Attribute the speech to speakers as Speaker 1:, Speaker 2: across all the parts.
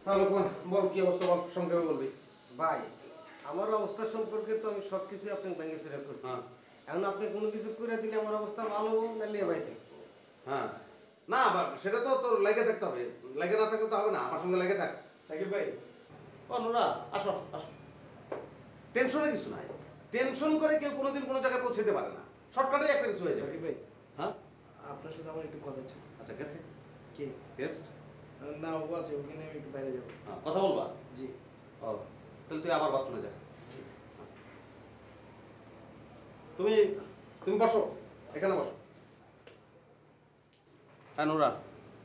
Speaker 1: Hello বল, কি অবস্থা বল, সংক্ষেপে বলবি।
Speaker 2: ভাই, আমার অবস্থা সম্পর্কে তো আমি সব কিছুই আপনাকে ভেঙে ছেড়ে করছি।
Speaker 1: হ্যাঁ
Speaker 2: এখন আপনি কোনো কিছু করে দিলে আমার অবস্থা ভালো হবো, নাহলে ভাই থাকবো।
Speaker 1: হ্যাঁ, না সেটা তো তোর লেগে থাকতে হবে, লেগে না থাকলে তো হবে না, আমার সঙ্গে লেগে থাক।
Speaker 2: সাকিব ভাই,
Speaker 1: ও নুরা, আসো আসো আসো। টেনশনের কিছু নাই, টেনশন করে কেউ কোনোদিন কোনো জায়গায় পৌঁছাতে পারে না, শর্টকাটে একটা কিছু হয়ে যাবে।
Speaker 2: সাকিব ভাই,
Speaker 1: হ্যাঁ
Speaker 2: আপনার সাথে আমার একটু কথা ছিল।
Speaker 1: আচ্ছা, গেছে
Speaker 2: কে?
Speaker 1: গেস্ট?
Speaker 2: না, ও আছে, ওখানে আমি একটু বাইরে যাবো।
Speaker 1: হ্যাঁ, কথা বলবা?
Speaker 2: জি।
Speaker 1: ও, তাহলে তুই আবার বাথরুমে যা। তুমি তুমি বসো, এখানে বসো। হ্যাঁ নুরা,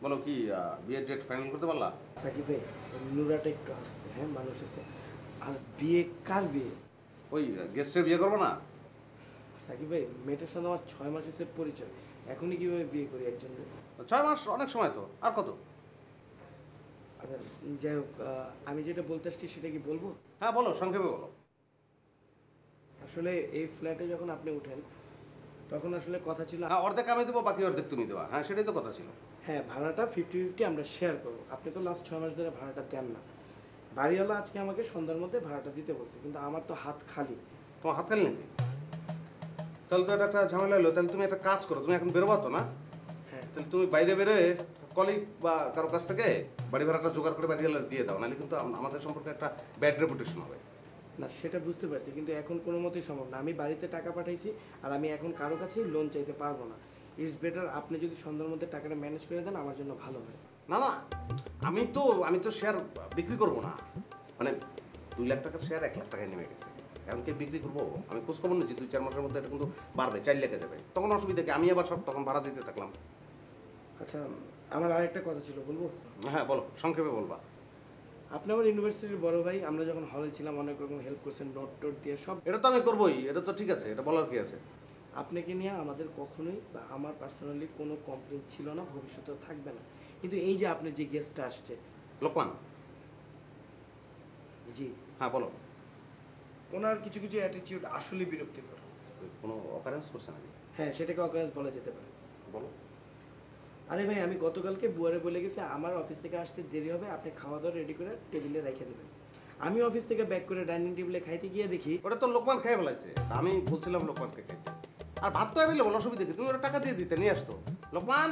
Speaker 1: বলো কি বিয়ের ডেট ফাইনাল করতে পারলা?
Speaker 2: সাকিব ভাই, নুরাটা একটু আসতে, হ্যাঁ, মানুষ আছে। আর বিয়ে কার বিয়ে?
Speaker 1: ওই গেস্টের বিয়ে করবো না?
Speaker 2: সাকিব ভাই, মেয়েটার সাথে আমার 6 মাস হচ্ছে পরিচয়, এখনই কিভাবে বিয়ে করি একজনের?
Speaker 1: 6 মাস অনেক সময় তো, আর কত?
Speaker 2: আচ্ছা, যাই হোক, আমি যেটা বলতে আসছি সেটা কি বলবো?
Speaker 1: হ্যাঁ বলো, সংক্ষেপে বলো।
Speaker 2: আসলে এই ফ্ল্যাটে যখন আপনি উঠেন তখন আসলে কথা ছিল,
Speaker 1: হ্যাঁ, অর্ধেক আমি দেবো, বাকি অর্ধেক তুমি দেবা, হ্যাঁ সেটাই তো কথা ছিল।
Speaker 2: হ্যাঁ, ভাড়াটা 50-50 আমরা শেয়ার করবো। আপনি তো লাস্ট 6 মাস ধরে ভাড়াটা দেন না। বাড়িওয়ালা আজকে আমাকে সন্ধ্যার মধ্যে ভাড়াটা দিতে বলছে, কিন্তু আমার তো হাত খালি।
Speaker 1: তোমার হাত খালি নাকি? তাহলে তো এটা একটা ঝামেলা হলো। তাহলে তুমি একটা কাজ করো, তুমি এখন বেরোবা তো না?
Speaker 2: হ্যাঁ,
Speaker 1: তাহলে তুমি বাইরে বেরোয় কলিগ বা কারো কাছ থেকে বাড়ি ভাড়াটা জোগাড় করে বাড়িওয়ালা দিয়ে দাও, নাহলে কিন্তু আমাদের সম্পর্কে একটা ব্যাড রেপুটেশন হবে।
Speaker 2: না সেটা বুঝতে পারছি, কিন্তু এখন কোনো মতেই সম্ভব না। আমি বাড়িতে টাকা পাঠাইছি, আর আমি এখন কারো কাছেই লোন চাইতে পারবো না। ইটস বেটার আপনি যদি সন্ধ্যার মধ্যে টাকাটা ম্যানেজ করে দেন, আমার জন্য ভালো হয়।
Speaker 1: না না, আমি তো শেয়ার বিক্রি করবো না, মানে 2 লাখ টাকার শেয়ার 1 লাখ টাকায় নেমে গেছে, এখন কে বিক্রি করবো? আমি খোঁজ খবর নিচ্ছি, 2-4 মাসের মধ্যে এটা কিন্তু বাড়বে, 4 লাখে যাবে, তখন অসুবিধা কি? আমি আবার সব তখন ভাড়া দিতে থাকলাম।
Speaker 2: আচ্ছা, আমার আরেকটা কথা ছিল, বলবো?
Speaker 1: হ্যাঁ বলো, সংক্ষেপে বলবা।
Speaker 2: আপনি আমার ইউনিভার্সিটির বড় ভাই, আমরা যখন হলে ছিলাম অনেক রকম হেল্প করছেন, নোট টোট দিয়ে সব।
Speaker 1: এটা তো আমি করবোই, এটা তো ঠিক আছে, এটা বলার কি আছে?
Speaker 2: আপনাকে নিয়ে আমাদের কখনোই বা আমার পার্সোনালি কোনো কমপ্লেন ছিল না, ভবিষ্যতেও থাকবে না। কিন্তু এই যে আপনি যে গেস্টটা আসছে,
Speaker 1: লোকমান।
Speaker 2: জি,
Speaker 1: হ্যাঁ বলো।
Speaker 2: ওনার কিছু কিছু অ্যাটিটিউড আসলে বিরক্তিকর।
Speaker 1: কোনো অকারেন্স করছে নাকি?
Speaker 2: হ্যাঁ, সেটাকে অকারেন্স বলা যেতে পারে।
Speaker 1: বলো।
Speaker 2: আরে ভাই, আমি গতকালকে বুয়ারে বলে গেছি আমার অফিস থেকে আসতে দেরি হবে, আপনি খাওয়া দাওয়া রেডি করে টেবিলে রেখে দেবেন। আমি অফিস থেকে ব্যাক করে ডাইনিং টেবিলে খাইতে গিয়ে দেখি,
Speaker 1: ওটা তো লোকমান খেয়ে ফেলাইছে, আমি বলছিলাম লোকমানকে খাইতে। আর ভাত তো অ্যাভেলেবল, অসুবিধা কি? তুমি ওরা টাকা দিয়ে দিতে, নিয়ে আসতো। লোকমান,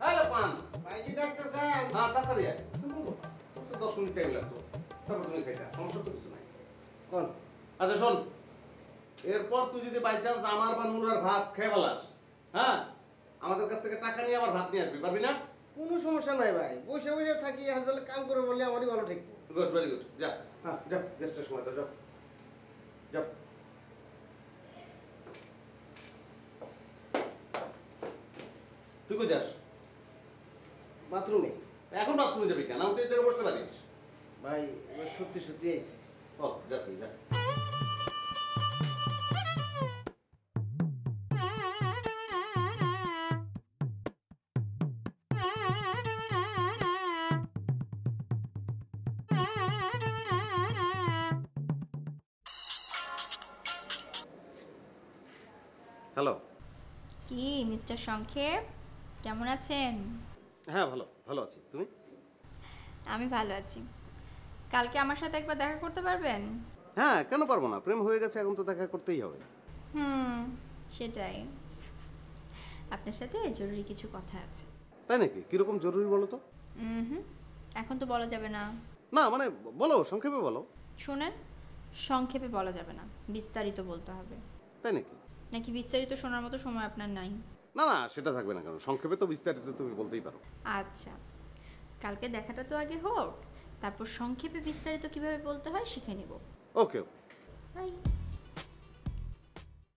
Speaker 1: হ্যাঁ লোকমান,
Speaker 2: ভাইজি ডাকতেছেন।
Speaker 1: হ্যাঁ তাড়াতাড়ি আয়। 10 মিনিট টাইম লাগতো, তারপর তুমি খাইতা, সমস্যা তো কিছু নাই।
Speaker 2: কোন?
Speaker 1: আচ্ছা শোন, এরপর তুই যদি বাই চান্স আমার বা নুরার ভাত খেয়ে ফেলাস, হ্যাঁ, আমাদের কাছ থেকে টাকা নিয়ে আবার ভাত নিয়ে আসবি, পারবি না?
Speaker 2: কোনো সমস্যা নাই ভাই, বসে বসে থাকি, হাজার কাম করে বললে আমারই ভালো ঠিক।
Speaker 1: গুড, ভেরি গুড, যা। হ্যাঁ যাও, গেস্টের সময় তো যাও, যাও। তুই কই যাস?
Speaker 2: বাথরুমে।
Speaker 1: এখন বাথরুমে যাবি কেন? তুই এই জায়গায় বসতে পারিস।
Speaker 2: ভাই, এবার সত্যি সত্যি আইছে।
Speaker 1: ও যা, তুই যা। হ্যালো।
Speaker 3: কি মিস্টার সংক্ষেপ, কেমন আছেন?
Speaker 1: হ্যাঁ ভালো, ভালো আছি, তুমি?
Speaker 3: আমি ভালো আছি। কালকে আমার সাথে একবার দেখা করতে পারবেন?
Speaker 1: হ্যাঁ কেন পারবো না, প্রেম হয়ে গেছে, এখন তো দেখা করতেই হবে।
Speaker 3: হুম, সেটাই। আপনার সাথে জরুরি কিছু কথা আছে।
Speaker 1: তাই নাকি? কিরকম জরুরি বলো তো?
Speaker 3: হুম, এখন তো বলা যাবে না।
Speaker 1: না মানে বলো, সংক্ষেপে বলো।
Speaker 3: শোনেন, সংক্ষেপে বলা যাবে না, বিস্তারিত বলতে হবে।
Speaker 1: তাই নাকি?
Speaker 3: নাকি বিস্তারিত শোনার মতো সময় আপনার নাই?
Speaker 1: না না, সেটা থাকবে না, কারণ সংক্ষেপে তো বিস্তারিত তুমি বলতেই পারো।
Speaker 3: আচ্ছা, কালকে দেখাটা তো আগে হোক, তারপর সংক্ষেপে বিস্তারিত কিভাবে বলতে হয় শিখে নিব।
Speaker 1: ওকে ওকে।
Speaker 3: বাই।